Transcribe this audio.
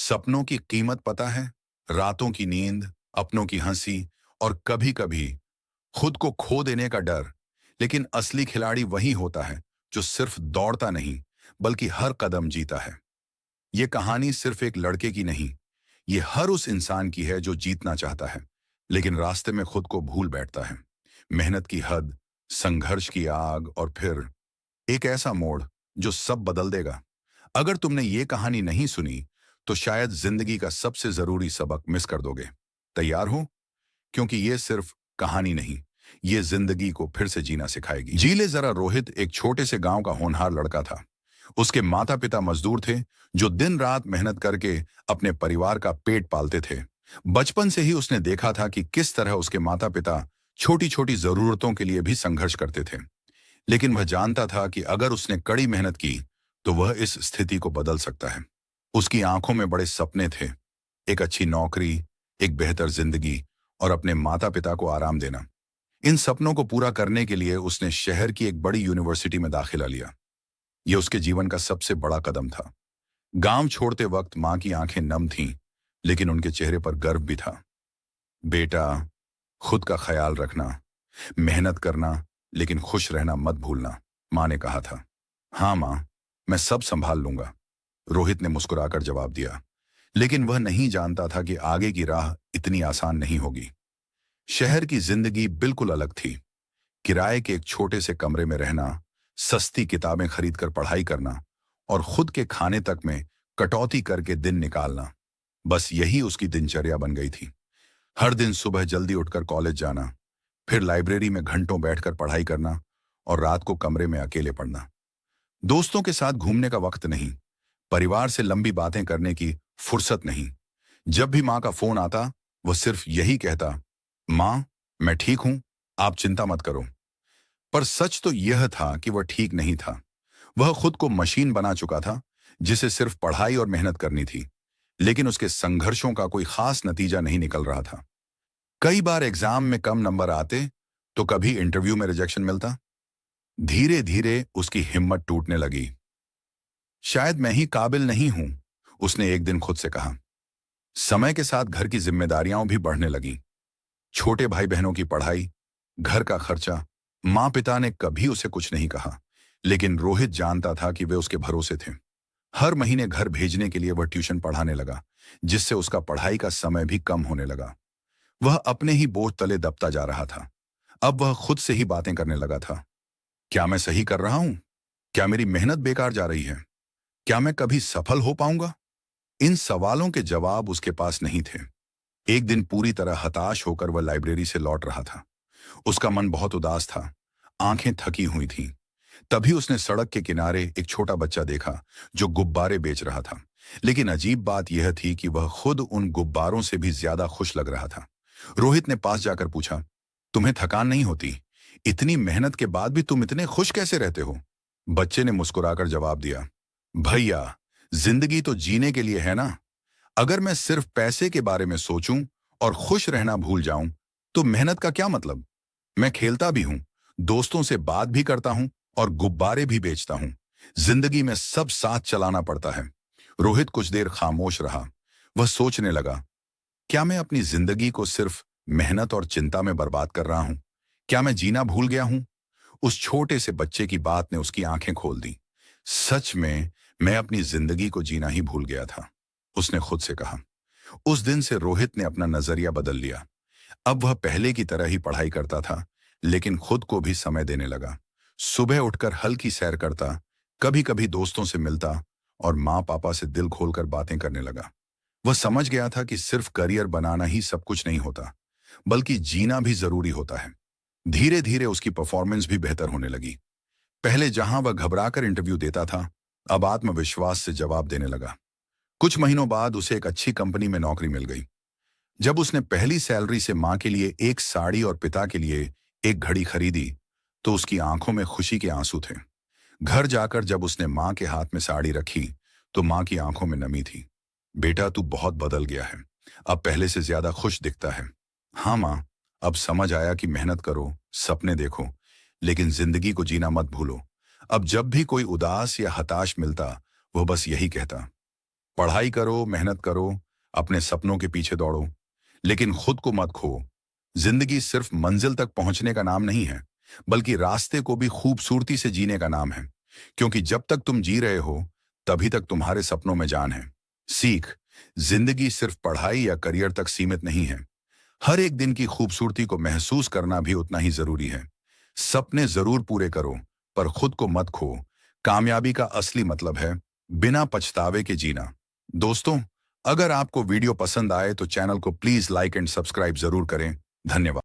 सपनों की कीमत पता है? रातों की नींद, अपनों की हंसी और कभी-कभी खुद को खो देने का डर। लेकिन असली खिलाड़ी वही होता है जो सिर्फ दौड़ता नहीं, बल्कि हर कदम जीता है। ये कहानी सिर्फ एक लड़के की नहीं, ये हर उस इंसान की है जो जीतना चाहता है, लेकिन रास्ते में खुद को भूल बैठता है। मेहनत की हद, संघर्ष की आग और फिर एक ऐसा मोड़ जो सब बदल देगा। अगर तुमने ये कहानी नहीं सुनी, तो शायद जिंदगी का सबसे जरूरी सबक मिस कर दोगे। तैयार हो? क्योंकि ये सिर्फ कहानी नहीं, ये जिंदगी को फिर से जीना सिखाएगी। जी ले जरा। रोहित एक छोटे से गांव का होनहार लड़का था। उसके माता पिता मजदूर थे, जो दिन रात मेहनत करके अपने परिवार का पेट पालते थे। बचपन से ही उसने देखा था कि किस तरह उसके माता पिता छोटी छोटी जरूरतों के लिए भी संघर्ष करते थे। लेकिन वह जानता था कि अगर उसने कड़ी मेहनत की, तो वह इस स्थिति को बदल सकता है। उसकी आंखों में बड़े सपने थे, एक अच्छी नौकरी, एक बेहतर जिंदगी और अपने माता पिता को आराम देना। इन सपनों को पूरा करने के लिए उसने शहर की एक बड़ी यूनिवर्सिटी में दाखिला लिया। यह उसके जीवन का सबसे बड़ा कदम था। गांव छोड़ते वक्त मां की आंखें नम थीं, लेकिन उनके चेहरे पर गर्व भी था। बेटा, खुद का ख्याल रखना, मेहनत करना, लेकिन खुश रहना मत भूलना, मां ने कहा था। हाँ मां, मैं सब संभाल लूंगा, रोहित ने मुस्कुराकर जवाब दिया। लेकिन वह नहीं जानता था कि आगे की राह इतनी आसान नहीं होगी। शहर की जिंदगी बिल्कुल अलग थी। किराए के एक छोटे से कमरे में रहना, सस्ती किताबें खरीदकर पढ़ाई करना और खुद के खाने तक में कटौती करके दिन निकालना, बस यही उसकी दिनचर्या बन गई थी। हर दिन सुबह जल्दी उठकर कॉलेज जाना, फिर लाइब्रेरी में घंटों बैठकर पढ़ाई करना और रात को कमरे में अकेले पढ़ना। दोस्तों के साथ घूमने का वक्त नहीं, परिवार से लंबी बातें करने की फुर्सत नहीं। जब भी मां का फोन आता, वह सिर्फ यही कहता, मां, मैं ठीक हूं, आप चिंता मत करो। पर सच तो यह था कि वह ठीक नहीं था। वह खुद को मशीन बना चुका था, जिसे सिर्फ पढ़ाई और मेहनत करनी थी। लेकिन उसके संघर्षों का कोई खास नतीजा नहीं निकल रहा था। कई बार एग्जाम में कम नंबर आते, तो कभी इंटरव्यू में रिजेक्शन मिलता। धीरे धीरे उसकी हिम्मत टूटने लगी। शायद मैं ही काबिल नहीं हूं, उसने एक दिन खुद से कहा। समय के साथ घर की जिम्मेदारियां भी बढ़ने लगी। छोटे भाई बहनों की पढ़ाई, घर का खर्चा। माँ पिता ने कभी उसे कुछ नहीं कहा, लेकिन रोहित जानता था कि वे उसके भरोसे थे। हर महीने घर भेजने के लिए वह ट्यूशन पढ़ाने लगा, जिससे उसका पढ़ाई का समय भी कम होने लगा। वह अपने ही बोझ तले दबता जा रहा था। अब वह खुद से ही बातें करने लगा था। क्या मैं सही कर रहा हूं? क्या मेरी मेहनत बेकार जा रही है? क्या मैं कभी सफल हो पाऊंगा? इन सवालों के जवाब उसके पास नहीं थे। एक दिन पूरी तरह हताश होकर वह लाइब्रेरी से लौट रहा था। उसका मन बहुत उदास था, आंखें थकी हुई थीं। तभी उसने सड़क के किनारे एक छोटा बच्चा देखा, जो गुब्बारे बेच रहा था। लेकिन अजीब बात यह थी कि वह खुद उन गुब्बारों से भी ज्यादा खुश लग रहा था। रोहित ने पास जाकर पूछा, तुम्हें थकान नहीं होती? इतनी मेहनत के बाद भी तुम इतने खुश कैसे रहते हो? बच्चे ने मुस्कुराकर जवाब दिया, भैया, जिंदगी तो जीने के लिए है ना। अगर मैं सिर्फ पैसे के बारे में सोचूं और खुश रहना भूल जाऊं, तो मेहनत का क्या मतलब? मैं खेलता भी हूं, दोस्तों से बात भी करता हूं और गुब्बारे भी बेचता हूं। जिंदगी में सब साथ चलाना पड़ता है। रोहित कुछ देर खामोश रहा। वह सोचने लगा, क्या मैं अपनी जिंदगी को सिर्फ मेहनत और चिंता में बर्बाद कर रहा हूं? क्या मैं जीना भूल गया हूं? उस छोटे से बच्चे की बात ने उसकी आंखें खोल दी। सच में मैं अपनी जिंदगी को जीना ही भूल गया था, उसने खुद से कहा। उस दिन से रोहित ने अपना नजरिया बदल लिया। अब वह पहले की तरह ही पढ़ाई करता था, लेकिन खुद को भी समय देने लगा। सुबह उठकर हल्की सैर करता, कभी कभी दोस्तों से मिलता और माँ पापा से दिल खोलकर बातें करने लगा। वह समझ गया था कि सिर्फ करियर बनाना ही सब कुछ नहीं होता, बल्कि जीना भी जरूरी होता है। धीरे धीरे उसकी परफॉर्मेंस भी बेहतर होने लगी। पहले जहां वह घबराकर इंटरव्यू देता था, अब आत्मविश्वास से जवाब देने लगा। कुछ महीनों बाद उसे एक अच्छी कंपनी में नौकरी मिल गई। जब उसने पहली सैलरी से मां के लिए एक साड़ी और पिता के लिए एक घड़ी खरीदी, तो उसकी आंखों में खुशी के आंसू थे। घर जाकर जब उसने मां के हाथ में साड़ी रखी, तो मां की आंखों में नमी थी। बेटा, तू बहुत बदल गया है, अब पहले से ज्यादा खुश दिखता है। हाँ मां, अब समझ आया कि मेहनत करो, सपने देखो, लेकिन जिंदगी को जीना मत भूलो। अब जब भी कोई उदास या हताश मिलता, वह बस यही कहता, पढ़ाई करो, मेहनत करो, अपने सपनों के पीछे दौड़ो, लेकिन खुद को मत खो। जिंदगी सिर्फ मंजिल तक पहुंचने का नाम नहीं है, बल्कि रास्ते को भी खूबसूरती से जीने का नाम है। क्योंकि जब तक तुम जी रहे हो, तभी तक तुम्हारे सपनों में जान है। सीख, जिंदगी सिर्फ पढ़ाई या करियर तक सीमित नहीं है। हर एक दिन की खूबसूरती को महसूस करना भी उतना ही जरूरी है। सपने जरूर पूरे करो, पर खुद को मत खो। कामयाबी का असली मतलब है बिना पछतावे के जीना। दोस्तों, अगर आपको वीडियो पसंद आए तो चैनल को प्लीज लाइक एंड सब्सक्राइब जरूर करें। धन्यवाद।